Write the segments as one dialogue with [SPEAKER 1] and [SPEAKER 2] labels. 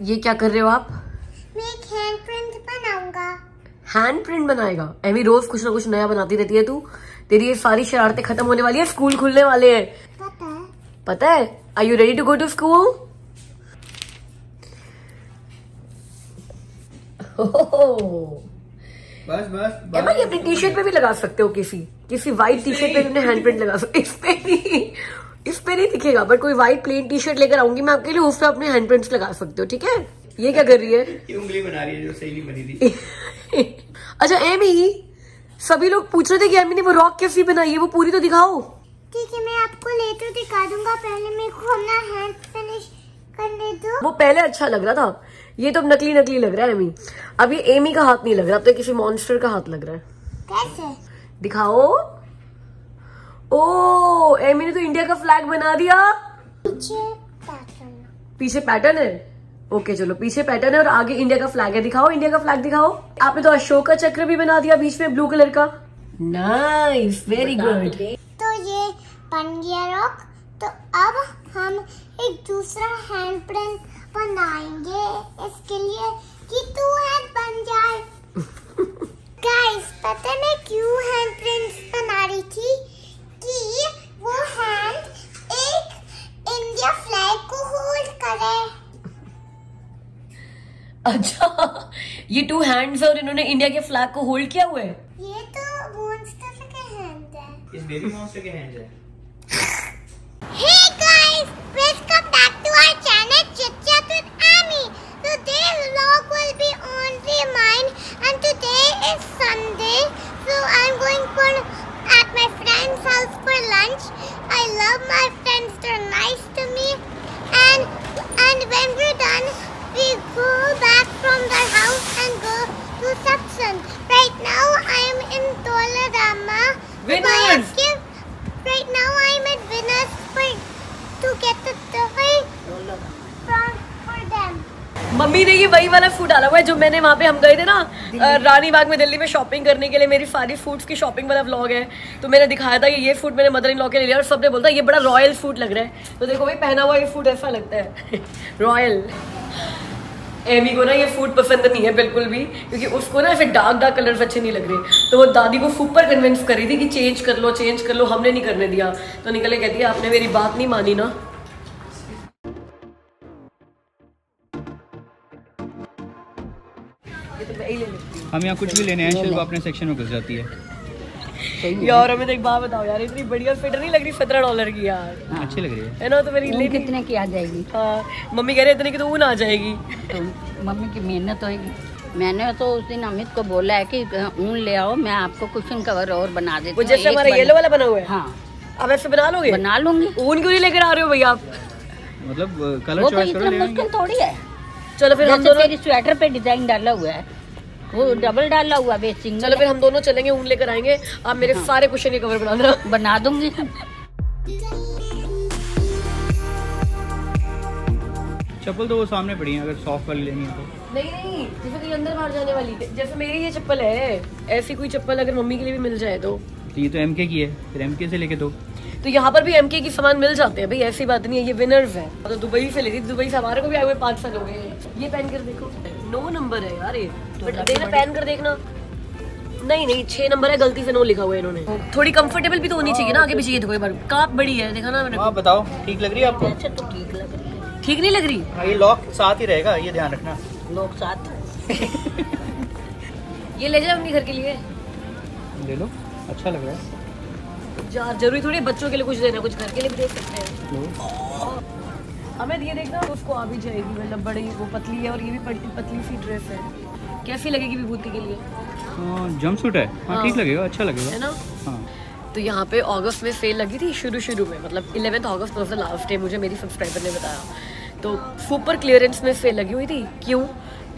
[SPEAKER 1] ये क्या कर रहे हो आप?
[SPEAKER 2] मैं एक हैंड प्रिंट बनाऊंगा।
[SPEAKER 1] हैंड प्रिंट बनाएगा? एमी रोज कुछ ना कुछ नया बनाती रहती है तू। तेरी ये सारी शरारतें खत्म होने वाली है, स्कूल खुलने वाले हैं।
[SPEAKER 2] पता है।
[SPEAKER 1] पता है? Are you ready to go to school?
[SPEAKER 3] बस बस
[SPEAKER 1] एमा ये अपनी टी शर्ट पे भी लगा सकते हो, किसी व्हाइट टी शर्ट पे अपने हैंड प्रिंट लगा सकते हो। इस पे नहीं दिखेगा, बट कोई व्हाइट प्लेन टी शर्ट लेकर आऊंगी मैं आपके लिए, उस पे अपने हैंड प्रिंट्स लगा सकते हो, ठीक है? ये क्या कर रही है?
[SPEAKER 3] ये उंगली बना रही है जो सही नहीं बनी थी।
[SPEAKER 1] अच्छा एमी, सभी लोग पूछ रहे थे कि एमी ने वो रॉक कैसी बनाई है, वो पूरी तो दिखाओ।
[SPEAKER 2] ठीक है, मैं आपको लेटर दिखा दूंगा। पहले मेरे को अपना हैंड फिनिश करने दो।
[SPEAKER 1] वो पहले अच्छा लग रहा था, ये तो अब नकली नकली लग रहा है एमी। अब ये एमी का हाथ नहीं लग रहा, अब तो किसी मॉन्स्टर का हाथ लग रहा है।
[SPEAKER 2] कैसे?
[SPEAKER 1] दिखाओ। ओ, एमी ने तो इंडिया का फ्लैग बना दिया। पीछे पैटर्न है। ओके चलो, पीछे पैटर्न है और आगे इंडिया का फ्लैग है। दिखाओ इंडिया का फ्लैग दिखाओ। आपने तो अशोक का चक्र भी बना दिया बीच में ब्लू कलर का। Nice, very good.
[SPEAKER 2] तो ये बन गया रॉक। तो अब हम एक दूसरा हैंड प्रिंट बनाएंगे इसके लिए कि तू हैंड बन जाए। गाइस, पता है मैं क्यों हैंड प्रिंट्स बना रही थी? कि वो हैंड एक इंडिया फ्लैग को होल्ड करे।
[SPEAKER 1] अच्छा, ये 2 हैंड्स है और इन्होंने इंडिया के फ्लैग को होल्ड किया हुआ है।
[SPEAKER 2] ये तो मॉन्स्टर के हैंड है।
[SPEAKER 3] इस बेबी मॉन्स्टर के हैंड्स है।
[SPEAKER 2] Hey guys, welcome back to our channel Chit Chat with Amy. Today's vlog will be only mine, and today is Sunday, so I'm going at my friend's house for lunch. I love my friends; they're nice to me, and when we're done, we go back from their house and go to Satsang. Right now, I am in Tolarama.
[SPEAKER 1] Winners!
[SPEAKER 2] Right now, I'm at Winners to get the toy for them.
[SPEAKER 1] Mummy ने ये वही वाला food डाला हुआ है जो मैंने वहाँ पे, हम गए थे ना रानी बाग में दिल्ली में शॉपिंग करने के लिए, मेरी सारी फूड्स की शॉपिंग वाला व्लॉग है। तो मैंने दिखाया था कि ये फूड मैंने मदर इन लॉ के लिए लिया और सबने बोलता ये बड़ा रॉयल फूड लग रहा है। तो देखो भाई, पहना हुआ ये फूड ऐसा लगता है रॉयल। एमी को ना ये फूड पसंद नहीं है बिल्कुल भी, क्योंकि उसको ना ऐसे डार्क कलर्स अच्छे नहीं लग रहे। तो वो दादी को सुपर कन्विंस कर रही थी कि चेंज कर लो, हमने नहीं करने दिया। तो निकले कहती है आपने मेरी बात नहीं मानी ना।
[SPEAKER 3] हम यहाँ कुछ भी लेने आए, शिल्पा अपने सेक्शन में घुस जाती है।
[SPEAKER 1] यार हमें तो एक बात बताओ यार, इतनी बढ़िया फिट नहीं लग रही $17 की यार?
[SPEAKER 3] अच्छी लग रही है
[SPEAKER 1] ना? तो मेरी
[SPEAKER 4] कितने की आ जाएगी?
[SPEAKER 1] हाँ, मम्मी कह रहे इतने की तो ऊन आ जाएगी।
[SPEAKER 4] तो मम्मी की मेहनत होगी। मैंने तो उस दिन अमित को बोला है कि ऊन ले आओ, मैं आपको कुशन कवर और बना देती हूँ।
[SPEAKER 1] जैसे हमारा येलो वाला बना हुआ है।
[SPEAKER 4] हाँ,
[SPEAKER 1] अब ऐसे बना लोगे?
[SPEAKER 4] बना लूंगी।
[SPEAKER 1] ऊन क्यों नहीं लेकर आ रहे हो भैया आप?
[SPEAKER 3] मतलब कलर
[SPEAKER 4] वो तो
[SPEAKER 3] चॉइस करो,
[SPEAKER 4] इतना मुश्किल थोड़ी है।
[SPEAKER 1] चलो फिर हम दोनों,
[SPEAKER 4] तेरी स्वेटर पे डिजाइन डाला हुआ है, वो डबल डाला हुआ है, सिंगल।
[SPEAKER 1] चलो फिर हम दोनों चलेंगे, ऊन लेकर आएंगे। आप मेरे सारे कुशन के कवर बना देना।
[SPEAKER 4] बना दूंगी।
[SPEAKER 3] चप्पल तो वो सामने पड़ी है, अगर सॉफ्ट वाली लेनी है तो।
[SPEAKER 1] नहीं, जैसे कहीं अंदर बाहर जाने वाली, जैसे मेरी ये चप्पल है, ऐसी कोई चप्पल अगर मम्मी के लिए भी मिल जाए तो।
[SPEAKER 3] ये तो MK की है, फिर MK से लेके दो।
[SPEAKER 1] तो यहाँ पर भी MK की सामान मिल जाते हैं भाई, ऐसी बात नहीं है। ये विनर्स है, तो दुबई से लेती थी, दुबई से हमारे को भी आए हुए 5 साल हो गए। ये पहन कर देखो, 9 नंबर है यार ये, बट देखना पहन कर देखना। नहीं 6 नंबर है, गलती से 9 लिखा हुआ है इन्होंने। थोड़ी कंफर्टेबल भी तो होनी चाहिए ना आगे पीछे। देखो एक बार काप बड़ी है, देखा ना मैंने।
[SPEAKER 3] आप बताओ, ठीक लग रही है आपको?
[SPEAKER 4] अच्छा तो ठीक लग रही है।
[SPEAKER 1] ठीक नहीं लग रही?
[SPEAKER 3] ये लॉक साथ ही रहेगा, ये ध्यान रखना।
[SPEAKER 4] लोग साथ
[SPEAKER 1] ये ले जाओ अपने घर के लिए।
[SPEAKER 3] ले लो, अच्छा लग रहा है
[SPEAKER 1] यार। जरूरी थोड़ी बच्चों के लिए कुछ देना, कुछ घर के लिए भी दे सकते हैं। हमें ये देखना उसको आ भी जाएगी, मतलब बड़ी वो पतली है और ये भी पतली सी ड्रेस है। कैसी लगेगी विभूति के लिए?
[SPEAKER 3] जंपसूट है। हाँ, ठीक लगेगा, अच्छा लगेगा,
[SPEAKER 1] है ना?
[SPEAKER 3] हाँ।
[SPEAKER 1] तो यहाँ पे अगस्त में सेल लगी थी शुरू में, मतलब 11 August was the last day, मुझे मेरी सब्सक्राइबर ने बताया। तो सुपर क्लियरेंस में सेल लगी हुई थी। क्यों?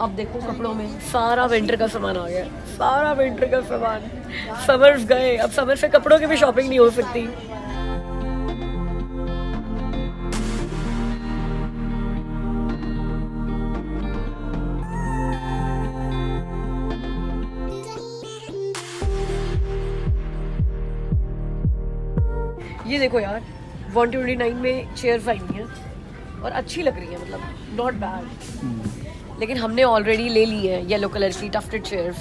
[SPEAKER 1] अब देखो कपड़ों में सारा विंटर का सामान आ गया, सारा विंटर का सामान। समर्स गए, अब समर से कपड़ों की भी शॉपिंग नहीं हो सकती। ये देखो यार, 129 में चेयर्स आई हुई हैं और अच्छी लग रही है, मतलब नॉट बैड। लेकिन हमने ऑलरेडी ले ली है येलो कलर की टफ्टेड चेयर्स,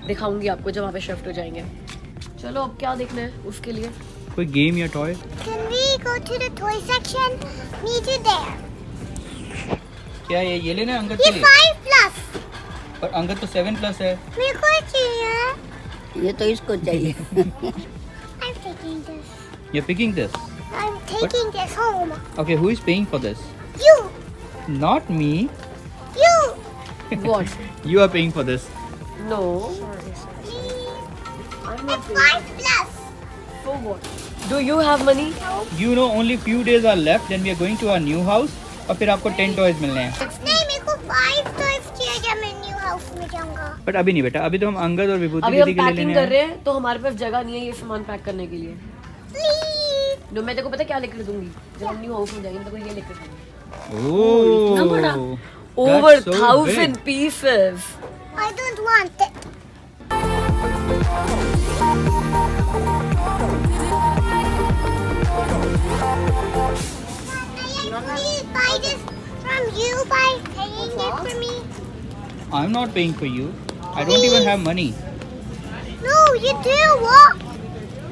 [SPEAKER 1] दिखाऊंगी आपको जब वहाँ पे शिफ्ट हो जाएंगे। चलो अब क्या देखना है उसके लिए,
[SPEAKER 3] कोई गेम या toy?
[SPEAKER 2] Can we go to the toy section? Meet you there.
[SPEAKER 3] क्या ये लेना है अंगद
[SPEAKER 2] ये
[SPEAKER 3] के लिए?
[SPEAKER 2] 5+.
[SPEAKER 3] और अंगद तो 7+ है।
[SPEAKER 2] मेरे को चाहिए.
[SPEAKER 4] ये तो इसको चाहिए।
[SPEAKER 2] I'm taking this.
[SPEAKER 3] You're picking this.
[SPEAKER 2] I'm taking this home.
[SPEAKER 3] Okay, who is paying for this?
[SPEAKER 2] You.
[SPEAKER 3] Not me.
[SPEAKER 2] You.
[SPEAKER 1] What?
[SPEAKER 3] You are paying for this.
[SPEAKER 1] No.
[SPEAKER 2] It's 5+.
[SPEAKER 1] For what? Do you have money?
[SPEAKER 3] You know only few days are left. Then we are going to our new house. और फिर आपको 10 toys मिलने हैं।
[SPEAKER 2] नहीं, मेरे को 5 toys चाहिए जब मैं न्यू हाउस में जाऊंगा।
[SPEAKER 3] बट अभी नहीं बेटा, अभी तो हम अंगद और विभूति
[SPEAKER 1] अभी हम
[SPEAKER 3] दीदी के लिए
[SPEAKER 1] पैकिंग
[SPEAKER 3] लेने
[SPEAKER 1] कर रहे
[SPEAKER 3] हैं।
[SPEAKER 1] हैं तो हमारे पास जगह नहीं है ये सामान पैक करने के लिए।
[SPEAKER 2] Please.
[SPEAKER 1] नो मैं तेरे को पता क्या लेकर दूंगी जब हम न्यू हाउस में जाएंगे, तो ये लेकर दूंगी।
[SPEAKER 3] Oh,
[SPEAKER 1] इतना बड़ा?
[SPEAKER 3] that's
[SPEAKER 1] Over
[SPEAKER 3] so
[SPEAKER 1] 1000
[SPEAKER 3] big.
[SPEAKER 1] pieces.
[SPEAKER 2] I don't want it. Please buy this from you by paying it for me.
[SPEAKER 3] I'm not paying for you. I don't even have money.
[SPEAKER 2] No, you do. What?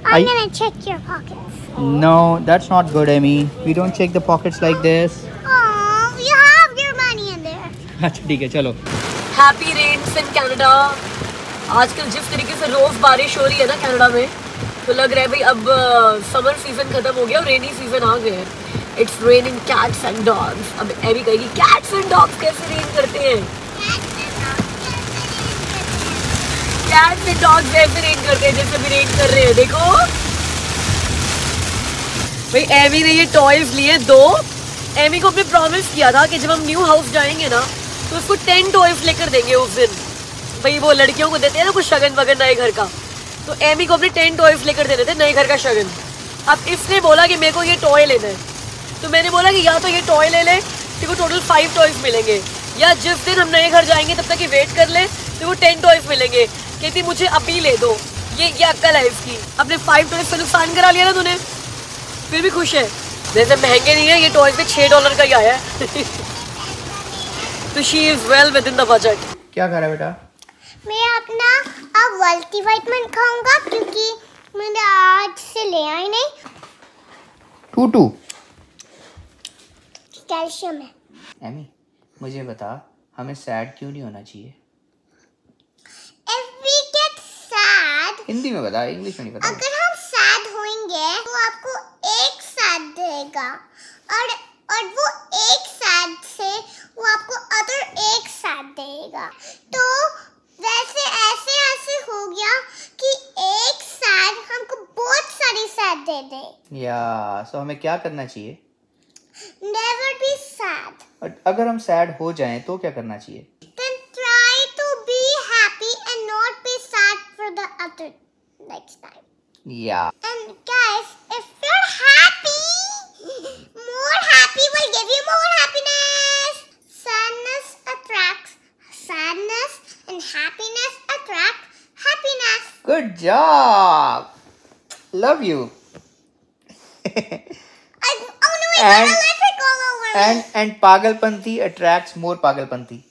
[SPEAKER 2] I'm
[SPEAKER 3] I-
[SPEAKER 2] gonna check your pockets.
[SPEAKER 3] No, that's not good, Amy. We don't check the pockets like this.
[SPEAKER 2] Oh, you have your money in there.
[SPEAKER 3] अच्छा ठीक है, चलो।
[SPEAKER 1] Happy rains in Canada. आजकल जिस तरीके से रोज बारिश हो रही है ना कनाडा में, तो लग रहा है भाई अब समर सीजन खत्म हो गया और रेनी सीजन आ गया है। It's raining cats and dogs. अब एवी कहेगी कैट्स एंड डॉग्स कैसे रेन करते हैं? कैट्स एंड डॉग्स ऐसे रेन करते हैं जैसे भी रेन कर रहे हैं। देखो भाई एमी ने ये टॉयज लिए 2। एमी को अपने प्रॉमिस किया था कि जब हम न्यू हाउस जाएंगे ना तो उसको 10 टॉयज लेकर देंगे उस दिन। भाई वो लड़कियों को देते हैं ना कुछ शगन वगन नए घर का, तो एमी को अपने 10 टॉयज लेकर देने थे नए घर का शगन। अब इसने बोला कि मेरे को ये टॉय लेना है, तो मैंने बोला कि या तो ये टॉय ले ले, तेरे को टोटल 5 टॉयज मिलेंगे, या जिस दिन हम नए घर जाएंगे तब तक ये वेट कर ले, तो वो 10 टॉयज मिलेंगे। कहती मुझे अभी ले दो, ये अक्ल है इसकी। अपने 5 टॉयज से नुकसान करा लिया ना तूने, फिर भी खुश है। जैसे महंगे नहीं है ये टॉयज पे $6 का ही आया है। तो she is well with in the budget.
[SPEAKER 3] क्या खा रहा है बेटा?
[SPEAKER 2] मैं अपना अब मल्टीविटामिन खाऊंगा क्योंकि मैंने आज से ले आई नहीं।
[SPEAKER 3] टूटू।
[SPEAKER 2] कैल्शियम है।
[SPEAKER 3] एमी मुझे बता, हमें सैड क्यों नहीं होना चाहिए?
[SPEAKER 2] If we get sad,
[SPEAKER 3] Hindi में बता, इंग्लिश में नहीं बता।
[SPEAKER 2] अगर हम सैड होंगे तो आपको एक सैड देगा और वो एक सैड से वो आपको अदर एक सैड देगा। तो वैसे ऐसे हो गया कि एक सैड हमको बहुत सारी सैड दे दे।
[SPEAKER 3] या सो हमें क्या करना चाहिए?
[SPEAKER 2] Never be sad.
[SPEAKER 3] और अगर हम सैड हो जाएं तो क्या करना चाहिए?
[SPEAKER 2] Then try to be happy and not be sad for the other next time.
[SPEAKER 3] या
[SPEAKER 2] And guys, if you're happy, more happy will give you more happiness. Sadness attracts sadness and happiness attract happiness.
[SPEAKER 3] Good job, love you.
[SPEAKER 2] Oh no, it's
[SPEAKER 3] And-
[SPEAKER 2] electric all over me.
[SPEAKER 3] And पागलपंथी attracts more पागलपंथी।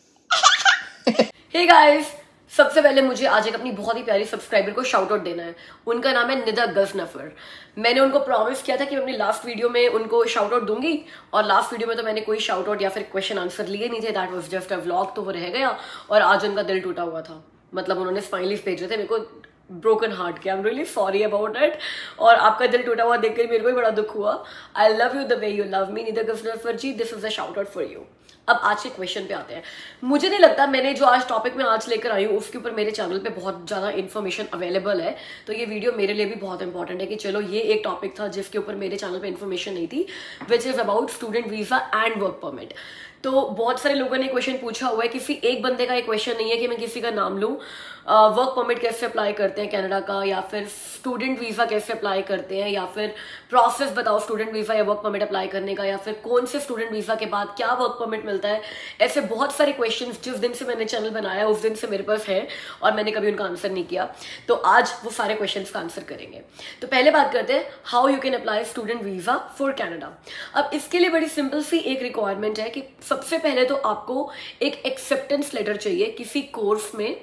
[SPEAKER 1] Hey guys, सबसे पहले मुझे आज एक अपनी बहुत ही प्यारी सब्सक्राइबर को शाउट आउट देना है। उनका नाम है निदा गजनफर। मैंने उनको प्रॉमिस किया था कि मैं अपनी लास्ट वीडियो में उनको शाउट आउट दूंगी, और लास्ट वीडियो में तो मैंने कोई शाउट आउट या फिर क्वेश्चन आंसर लिए नहीं थे। That was just a vlog, तो वो रह गया। और आज उनका दिल टूटा हुआ था, मतलब उन्होंने स्माइलीज भेजे थे मेरे को, ब्रोकन हार्ट के। I am really sorry about it. और आपका दिल टूटा हुआ देखकर मेरे को भी बड़ा दुख हुआ। I love you the way you love me Nida Ghazanfar ji, this is a shout out for you. अब आज के क्वेश्चन पे आते हैं। मुझे नहीं लगता मैंने जो आज टॉपिक में आज लेकर आई हूँ उसके ऊपर मेरे चैनल पे बहुत ज़्यादा इन्फॉर्मेशन अवेलेबल है, तो ये वीडियो मेरे लिए भी बहुत इंपॉर्टेंट है कि चलो ये एक टॉपिक था जिसके ऊपर मेरे चैनल पे इन्फॉर्मेशन नहीं थी, which is about student visa and work permit. तो बहुत सारे लोगों ने क्वेश्चन पूछा हुआ है, किसी एक बंदे का ये क्वेश्चन नहीं है कि मैं किसी का नाम लूँ। वर्क परमिट कैसे अप्लाई करते हैं कनाडा का, या फिर स्टूडेंट वीज़ा कैसे अप्लाई करते हैं, या फिर प्रोसेस बताओ स्टूडेंट वीज़ा या वर्क परमिट अप्लाई करने का, या फिर कौन से स्टूडेंट वीज़ा के बाद क्या वर्क परमिट मिलता है। ऐसे बहुत सारे क्वेश्चंस जिस दिन से मैंने चैनल बनाया उस दिन से मेरे पास है और मैंने कभी उनका आंसर नहीं किया, तो आज वो सारे क्वेश्चंस का आंसर करेंगे। तो पहले बात करते हैं how you can apply student visa for Canada. अब इसके लिए बड़ी सिंपल सी एक रिक्वायरमेंट है कि सबसे पहले तो आपको एक एक्सेप्टेंस लेटर चाहिए किसी कोर्स में,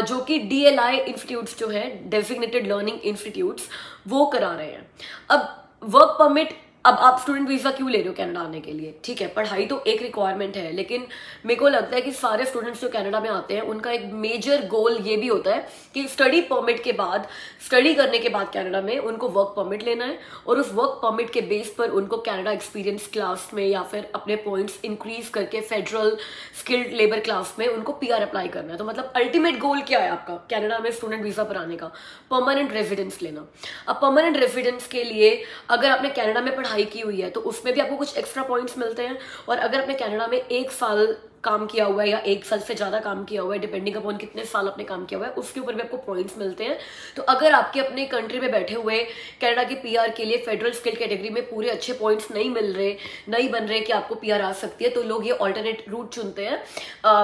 [SPEAKER 1] जो कि DLI इंस्टीट्यूट्स जो है, डेजिग्नेटेड लर्निंग इंस्टीट्यूट्स, वो करा रहे हैं। अब वर्क परमिट, अब आप स्टूडेंट वीज़ा क्यों ले रहे हो कनाडा आने के लिए? ठीक है, पढ़ाई तो एक रिक्वायरमेंट है, लेकिन मेरे को लगता है कि सारे स्टूडेंट्स जो कनाडा में आते हैं उनका एक मेजर गोल ये भी होता है कि स्टडी परमिट के बाद, स्टडी करने के बाद कनाडा में उनको वर्क परमिट लेना है, और उस वर्क परमिट के बेस पर उनको कनाडा एक्सपीरियंस क्लास में या फिर अपने पॉइंट्स इंक्रीज करके फेडरल स्किल्ड लेबर क्लास में उनको PR अप्लाई करना है। तो मतलब अल्टीमेट गोल क्या है आपका कनाडा में स्टूडेंट वीज़ा पर आने का? परमानेंट रेजिडेंस लेना। अब परमानेंट रेजिडेंस के लिए अगर आपने कनाडा में पढ़ाई की हुई है तो उसमें भी आपको कुछ एक्स्ट्रा पॉइंट्स मिलते हैं, और अगर आपने कनाडा में 1 साल काम किया हुआ है या 1 साल से ज़्यादा काम किया हुआ है, डिपेंडिंग अपॉन कितने साल आपने काम किया हुआ है, उसके ऊपर भी आपको पॉइंट्स मिलते हैं। तो अगर आपके अपने कंट्री में बैठे हुए कनाडा की PR के लिए फेडरल स्किल कैटेगरी में पूरे अच्छे पॉइंट्स नहीं मिल रहे, नहीं बन रहे कि आपको PR आ सकती है, तो लोग ये ऑल्टरनेट रूट चुनते हैं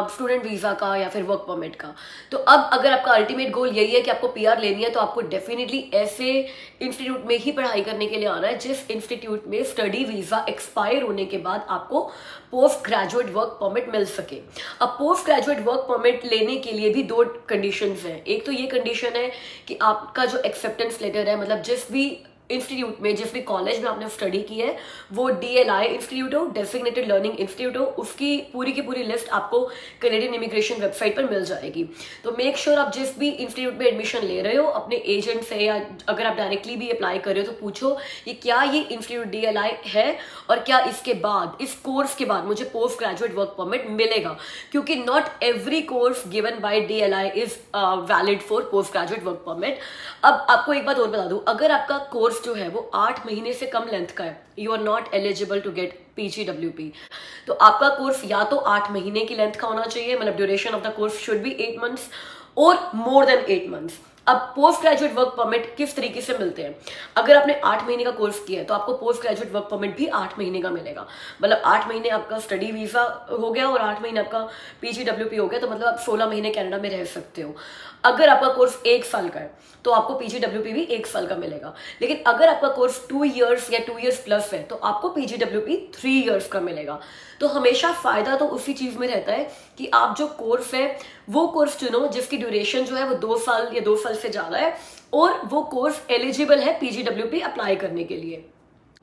[SPEAKER 1] स्टूडेंट वीज़ा का या फिर वर्क परमिट का। तो अब अगर आपका अल्टीमेट गोल यही है कि आपको PR लेनी है, तो आपको डेफिनेटली ऐसे इंस्टीट्यूट में ही पढ़ाई करने के लिए आना है जिस इंस्टीट्यूट में स्टडी वीज़ा एक्सपायर होने के बाद आपको पोस्ट ग्रेजुएट वर्क परमिट मिल सके। अब पोस्ट ग्रेजुएट वर्क परमिट लेने के लिए भी 2 कंडीशंस हैं। एक तो ये कंडीशन है कि आपका जो एक्सेप्टेंस लेटर है, मतलब जिस भी इंस्टीट्यूट में, जिस भी कॉलेज में आपने स्टडी की है, वो DLI इंस्टीट्यूट हो, डेजिग्नेटेड लर्निंग इंस्टीट्यूट हो, उसकी पूरी की पूरी लिस्ट आपको कैनेडियन इमिग्रेशन वेबसाइट पर मिल जाएगी। तो मेक श्योर आप जिस भी इंस्टीट्यूट में एडमिशन ले रहे हो अपने एजेंट से, या अगर आप डायरेक्टली भी अप्लाई कर रहे हो तो पूछो कि क्या ये इंस्टीट्यूट DLI है और क्या इसके बाद, इस कोर्स के बाद मुझे पोस्ट ग्रेजुएट वर्क परमिट मिलेगा, क्योंकि not every course given by DLI is valid for post graduate work permit. अब आपको एक बात और बता दूं, अगर आपका कोर्स जो है वो 8 महीने से कम लेंथ का है, you are not eligible to get PGWP। तो आपका कोर्स या तो 8 महीने की लेंथ का होना चाहिए, मतलब duration of the course should be 8 months और मोर देन 8 मंथ्स। अब पोस्ट ग्रेजुएट वर्क परमिट किस तरीके से मिलते हैं? अगर आपने 8 महीने का कोर्स किया है तो आपको पोस्ट ग्रेजुएट वर्क परमिट भी 8 महीने का मिलेगा। मतलब 8 महीने आपका स्टडी वीज़ा हो गया और 8 महीने आपका PGWP हो गया, तो मतलब आप 16 महीने कनाडा में रह सकते हो। अगर आपका कोर्स 1 साल का है तो आपको PGWP भी 1 साल का मिलेगा, लेकिन अगर आपका कोर्स 2 इयर्स या 2 इयर्स प्लस है तो आपको PGWP 3 इयर्स का मिलेगा। तो हमेशा फायदा तो उसी चीज में रहता है कि आप जो कोर्स है वो कोर्स चुनो जिसकी ड्यूरेशन जो है वो 2 साल या 2 साल से ज्यादा है, और वो कोर्स एलिजिबल है PGWP अप्लाई करने के लिए।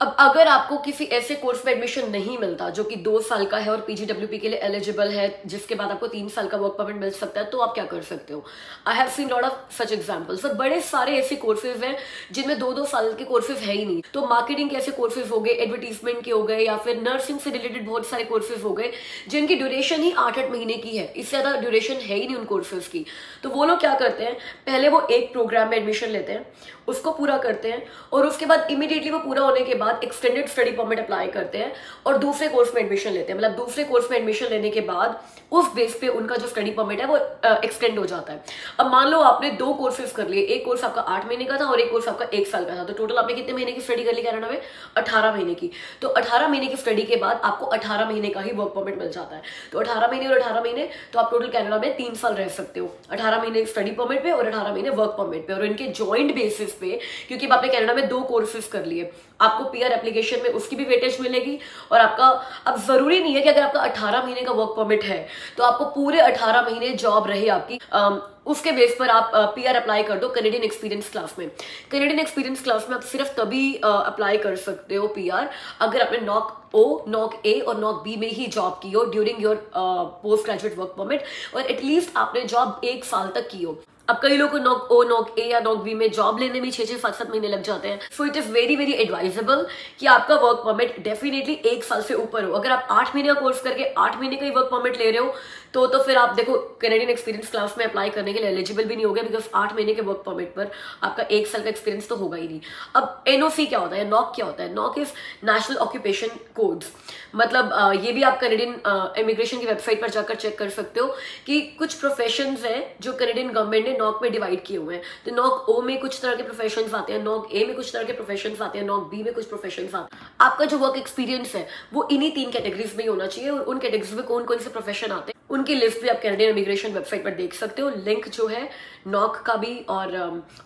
[SPEAKER 1] अब अगर आपको किसी ऐसे कोर्स में एडमिशन नहीं मिलता जो कि 2 साल का है और PGWP के लिए एलिजिबल है, जिसके बाद आपको 3 साल का वर्क परमिट मिल सकता है, तो आप क्या कर सकते हो? I have seen lot of such examples. और बड़े सारे ऐसे कोर्सेज हैं जिनमें 2-2 साल के कोर्सेज है ही नहीं। तो मार्केटिंग के ऐसे कोर्सेज हो गए, एडवर्टीजमेंट के हो गए, या फिर नर्सिंग से रिलेटेड बहुत सारे कोर्सेज हो गए जिनकी ड्यूरेशन ही 8-8 महीने की है, इससे ज्यादा ड्यूरेशन है ही नहीं उन कोर्सेज की। तो वो लोग क्या करते हैं, पहले वो एक प्रोग्राम में एडमिशन लेते हैं, उसको पूरा करते हैं, और उसके बाद इमीडिएटली वो पूरा होने के बाद एक्सटेंडेड स्टडी परमिट अप्लाई करते हैं और दूसरे कोर्स में एडमिशन लेते हैं। मतलब दूसरे कोर्स में एडमिशन लेने के बाद उस बेस पे उनका जो स्टडी परमिट है वो एक्सटेंड हो जाता है। अब मान लो आपने 2 कोर्सेज कर लिए, एक कोर्स आपका 8 महीने का था और एक कोर्स आपका 1 साल का था, तो टोटल आपने कितने महीने की स्टडी कर ली कनाडा में? 18 महीने की। तो 18 महीने की स्टडी के बाद आपको 18 महीने का ही वर्क परमिट मिल जाता है। तो 18 महीने और 18 महीने, तो आप टोटल कनाडा में 3 साल रह सकते हो, 18 महीने स्टडी परमिट पे और 18 महीने वर्क परमिट पे। और इनके ज्वाइंट बेसिस पे, क्योंकि आपने कनाडा में 2 कोर्सेज कर लिए, आपको PR एप्लीकेशन में उसकी भी वेटेज मिलेगी। और आपका, अब जरूरी नहीं है कि अगर आपका 18 महीने का वर्क परमिट है तो आपको पूरे 18 महीने जॉब रहे आपकी, उसके बेस पर आप PR अप्लाई कर दो कैनेडियन एक्सपीरियंस क्लास में। कैनेडियन एक्सपीरियंस क्लास में आप सिर्फ तभी अप्लाई कर सकते हो PR अगर आपने नॉक O, नॉक A और नॉक B में ही जॉब की हो during your post graduate work permit, और एटलीस्ट आपने जॉब 1 साल तक की हो। अब कई लोगों को नॉक O, नॉक A या नॉक B में जॉब लेने में 6-6, 7-7 महीने लग जाते हैं। So it is very very advisable कि आपका वर्क परमिट डेफिनेटली 1 साल से ऊपर हो। अगर आप 8 महीने का कोर्स करके 8 महीने का ही वर्क परमिट ले रहे हो तो फिर आप देखो कैनेडियन एक्सपीरियंस क्लास में अप्लाई करने के लिए एलिजिबल भी नहीं हो गया, बिकॉज 8 महीने के वर्क परमिट पर आपका 1 साल का एक्सपीरियंस तो होगा ही नहीं। अब एनओसी क्या होता है, नॉक क्या होता है? Knock is national occupation codes. मतलब ये भी आप कैनेडियन इमिग्रेशन की वेबसाइट पर जाकर चेक कर सकते हो कि कुछ प्रोफेशंस हैं जो कैनेडियन गवर्नमेंट ने नॉक में डिवाइड किए हुए हैं। तो नॉक ओ में कुछ तरह के प्रोफेशंस आते हैं, नॉक ए में कुछ तरह के प्रोफेशंस आते हैं, नॉक बी में कुछ प्रोफेशंस आते हैं। आपका जो वर्क एक्सपीरियंस है वो इन्हीं 3 कैटेगरीज में ही होना चाहिए, और उन कैटेगरीज में कौन कौन से प्रोफेशन आते हैं उनकी लिस्ट भी आप कैनेडियन इमिग्रेशन वेबसाइट पर देख सकते हो। लिंक जो है नॉक का भी और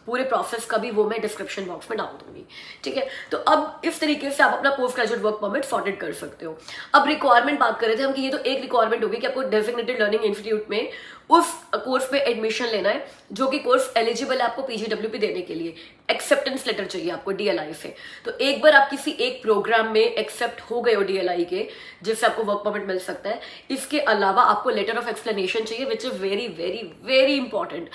[SPEAKER 1] पूरे प्रोसेस का भी वो मैं डिस्क्रिप्शन बॉक्स में डाल दूंगी, ठीक है। तो अब इस तरीके से आप अपना post graduate work permit sorted कर सकते हो। अब रिक्वायरमेंट बात कर रहे थे हम कि ये तो एक रिक्वायरमेंट होगी कि आपको डेजिग्नेटेड लर्निंग इंस्टीट्यूट में उस कोर्स पे एडमिशन लेना है जो कि कोर्स एलिजिबल है आपको पीजीडब्ल्यूपी देने के लिए। एक्सेप्टेंस लेटर चाहिए आपको डीएलआई से। तो एक बार आप किसी एक प्रोग्राम में एक्सेप्ट हो गए हो डीएलआई के, जिससे आपको वर्क परमिट मिल सकता है। इसके अलावा आपको लेटर ऑफ एक्सप्लेनेशन चाहिए, which is very very very important.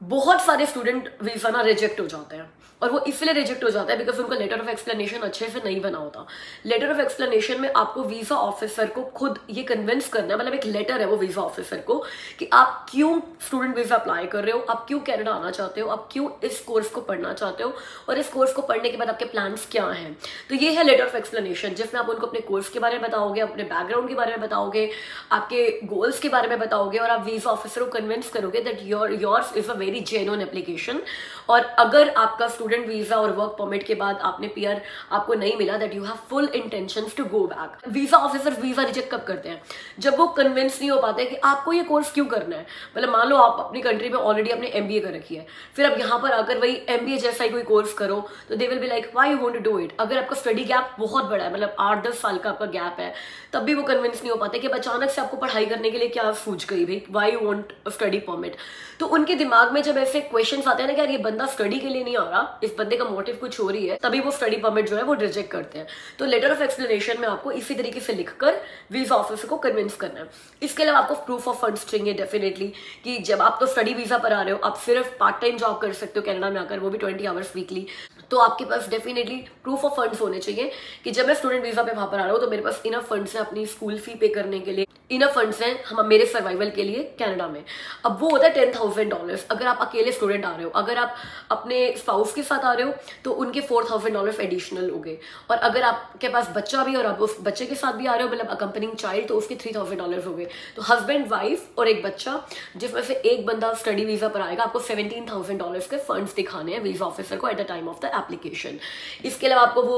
[SPEAKER 1] बहुत सारे स्टूडेंट वीजा ना रिजेक्ट हो जाते हैं, और वो इसलिए रिजेक्ट हो जाता है बिकॉज उनका लेटर ऑफ एक्सप्लेनेशन अच्छे से नहीं बना होता। लेटर ऑफ एक्सप्लेनेशन में आपको वीजा ऑफिसर को खुद ये कन्विंस करना है, मतलब एक लेटर है वो वीजा ऑफिसर को, कि आप क्यों स्टूडेंट वीजा अप्लाई कर रहे हो, आप क्यों कनाडा आना चाहते हो, आप क्यों इस कोर्स को पढ़ना चाहते हो, और इस कोर्स को पढ़ने के बाद आपके प्लान्स क्या हैं। तो ये है लेटर ऑफ एक्सप्लेनेशन, जिसमें आप उनको अपने कोर्स के बारे में बताओगे, अपने बैकग्राउंड के बारे में बताओगे, आपके गोल्स के बारे में बताओगे, और आप वीजा ऑफिसर को कन्विंस करोगे that yours is a very genuine application. और अगर आपका स्टूडेंट वीजा और वर्क परमिट के बाद आपने पीआर आपको नहीं मिला, that you have full intentions to go back. Visa officer visa reject कब करते हैं? जब वो कन्विंस नहीं हो पाते कि आपको ये कोर्स क्यों करना है। मतलब मान लो आप अपनी कंट्री में ऑलरेडी अपने एमबीए कर रखी है, फिर अब यहाँ पर आकर वही एमबीए जैसा ही कोई कोर्स करो, तो they will be like why you want to do it. अगर आपका स्टडी गैप बहुत बड़ा है, मतलब 8-10 साल का आपका गैप है, तब भी वो कन्विंस नहीं हो पाते कि अचानक से आपको पढ़ाई करने के लिए क्या सूझ गई भाई, why you want study permit. तो उनके दिमाग में जब ऐसे क्वेश्चंस आते हैं ना कि यार ये बंदा स्टडी के लिए नहीं आ रहा, इस बंदे का मोटिव कुछ हो रही है, तभी वो स्टडी परमिट जो है वो रिजेक्ट करते हैं। तो लेटर ऑफ एक्सप्लेनेशन में आपको इसी तरीके से लिखकर वीजा ऑफिसर को कन्विंस करना है। इसके अलावा आपको प्रूफ ऑफ फंड्स चाहिए डेफिनेटली, कि जब आप तो स्टडी वीजा पर आ रहे हो, आप सिर्फ पार्ट टाइम जॉब कर सकते हो कनाडा में आकर, वो भी 20 आवर्स वीकली। तो आपके पास डेफिनेटली प्रूफ ऑफ फंड्स होने चाहिए कि जब मैं स्टूडेंट वीजा पे वहां पर आ रहा हूँ तो मेरे पास इनफ फंड्स हैं अपनी स्कूल फी पे करने के लिए, इनफ फंड्स हैं हम मेरे सर्वाइवल के लिए कनाडा में। अब वो होता है $10,000 अगर आप अकेले स्टूडेंट आ रहे हो। अगर आप अपने स्पाउस के साथ आ रहे हो तो उनके $4,000 एडिशनल हो गए, और अगर आपके पास बच्चा भी और आप उस बच्चे के साथ भी आ रहे हो, मतलब अकम्पनिंग चाइल्ड, तो उसके $3,000 हो गए। तो हस्बैंड वाइफ और एक बच्चा, जिसमें से एक बंदा स्टडी वीजा पर आएगा, आपको $17,000 के फंड्स दिखाने हैं वीजा ऑफिसर को at the time of the application. इसके अलावा आपको वो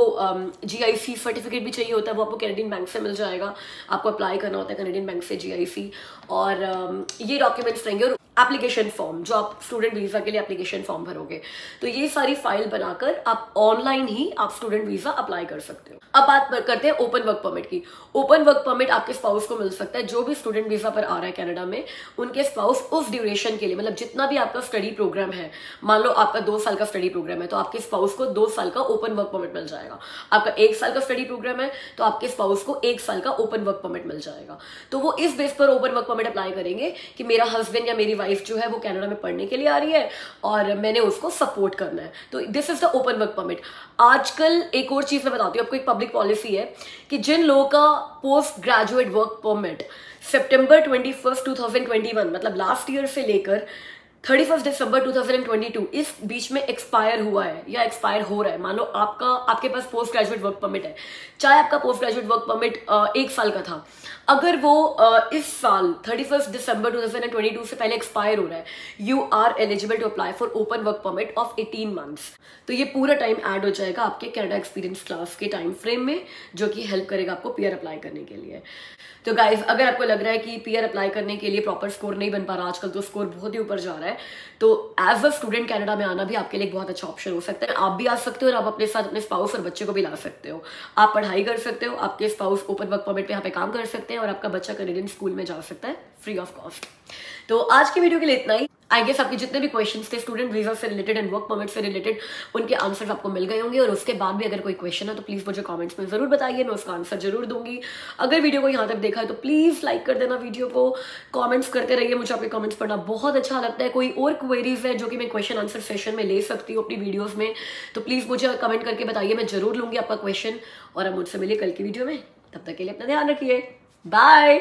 [SPEAKER 1] GIC सर्टिफिकेट भी चाहिए होता है, वो आपको कैनेडियन बैंक से मिल जाएगा। आपको अप्लाई करना होता है कैनेडियन बैंक से GIC, और ये डॉक्यूमेंट्स रहेंगे। और एप्लीकेशन फॉर्म, जो आप स्टूडेंट वीजा के लिए एप्लीकेशन फॉर्म भरोगे, तो ये सारी फाइल बनाकर आप ऑनलाइन ही आप स्टूडेंट वीजा अप्लाई कर सकते हो। अब बात करते हैं ओपन वर्क परमिट की। ओपन वर्क परमिट आपके स्पाउस को मिल सकता है, जो भी स्टूडेंट वीजा पर आ रहा है कनाडा में, उनके स्पाउस उस ड्यूरेशन के लिए, मतलब जितना भी आपका स्टडी प्रोग्राम है, मान लो आपका 2 साल का स्टडी प्रोग्राम है, तो आपके स्पाउस को 2 साल का ओपन वर्क परमिट मिल जाएगा। आपका 1 साल का स्टडी प्रोग्राम है तो आपके स्पाउस को 1 साल का ओपन वर्क परमिट मिल जाएगा। तो वो इस बेस पर ओपन वर्क परमिट अप्लाई करेंगे कि मेरा हस्बैंड या मेरी वाइफ जो है वो कनाडा में पढ़ने के लिए आ रही है और मैंने उसको सपोर्ट करना है। तो this is the open work permit. आजकल एक और चीज मैं बताती हूँ आपको, एक पब्लिक पॉलिसी है कि जिन लोगों का पोस्ट ग्रेजुएट वर्क परमिट सितंबर 21, 2021 मतलब लास्ट ईयर से लेकर 31 दिसंबर 2022 इस बीच में एक्सपायर हुआ है या एक्सपायर हो रहा है, मान लो आपके पास पोस्ट ग्रेजुएट वर्क परमिट है, चाहे आपका पोस्ट ग्रेजुएट वर्क परमिट 1 साल का था, अगर वो इस साल 31 दिसंबर 2022 से पहले एक्सपायर हो रहा है, you are eligible to apply for open work permit of 18 months. तो ये पूरा टाइम ऐड हो जाएगा आपके कनाडा एक्सपीरियंस क्लास के टाइम फ्रेम में, जो कि हेल्प करेगा आपको पीआर अप्लाई करने के लिए। तो गाइज, अगर आपको लग रहा है कि पीआर अप्लाई करने के लिए प्रॉपर स्कोर नहीं बन पा रहा, आजकल तो स्कोर बहुत ही ऊपर जा रहा है, तो एज अ स्टूडेंट कनाडा में आना भी आपके लिए एक बहुत अच्छा ऑप्शन हो सकता है। आप भी आ सकते हो और आप अपने साथ अपने स्पाउस और बच्चे को भी ला सकते हो। आप पढ़ाई कर सकते हो, आपके स्पाउस ओपन वर्क परमिट पे यहाँ पे काम कर सकते हैं और आपका बच्चा कैनेडियन स्कूल में जा सकता है फ्री ऑफ कॉस्ट। तो आज की वीडियो के लिए इतना ही। आई गेस आपके जितने भी क्वेश्चंस थे स्टूडेंट वीजा से रिलेटेड एंड वर्क परमिट से रिलेटेड, उनके आंसर्स आपको मिल गए होंगे। और उसके बाद भी अगर कोई क्वेश्चन है तो प्लीज मुझे कमेंट्स में जरूर बताइए, मैं उसका आंसर जरूर दूंगी। अगर वीडियो को यहाँ तक देखा है तो प्लीज लाइक कर देना वीडियो को, कमेंट्स करते रहिए, मुझे आपके कमेंट्स पढ़ना बहुत अच्छा लगता है। कोई और क्वेरीज है जो कि मैं क्वेश्चन आंसर सेशन में ले सकती हूँ अपनी वीडियोज में, तो प्लीज मुझे कमेंट करके बताइए, मैं जरूर लूंगी आपका क्वेश्चन। और अब मुझसे मिलिए कल की वीडियो में, तब तक के लिए अपना ध्यान रखिए, बाय।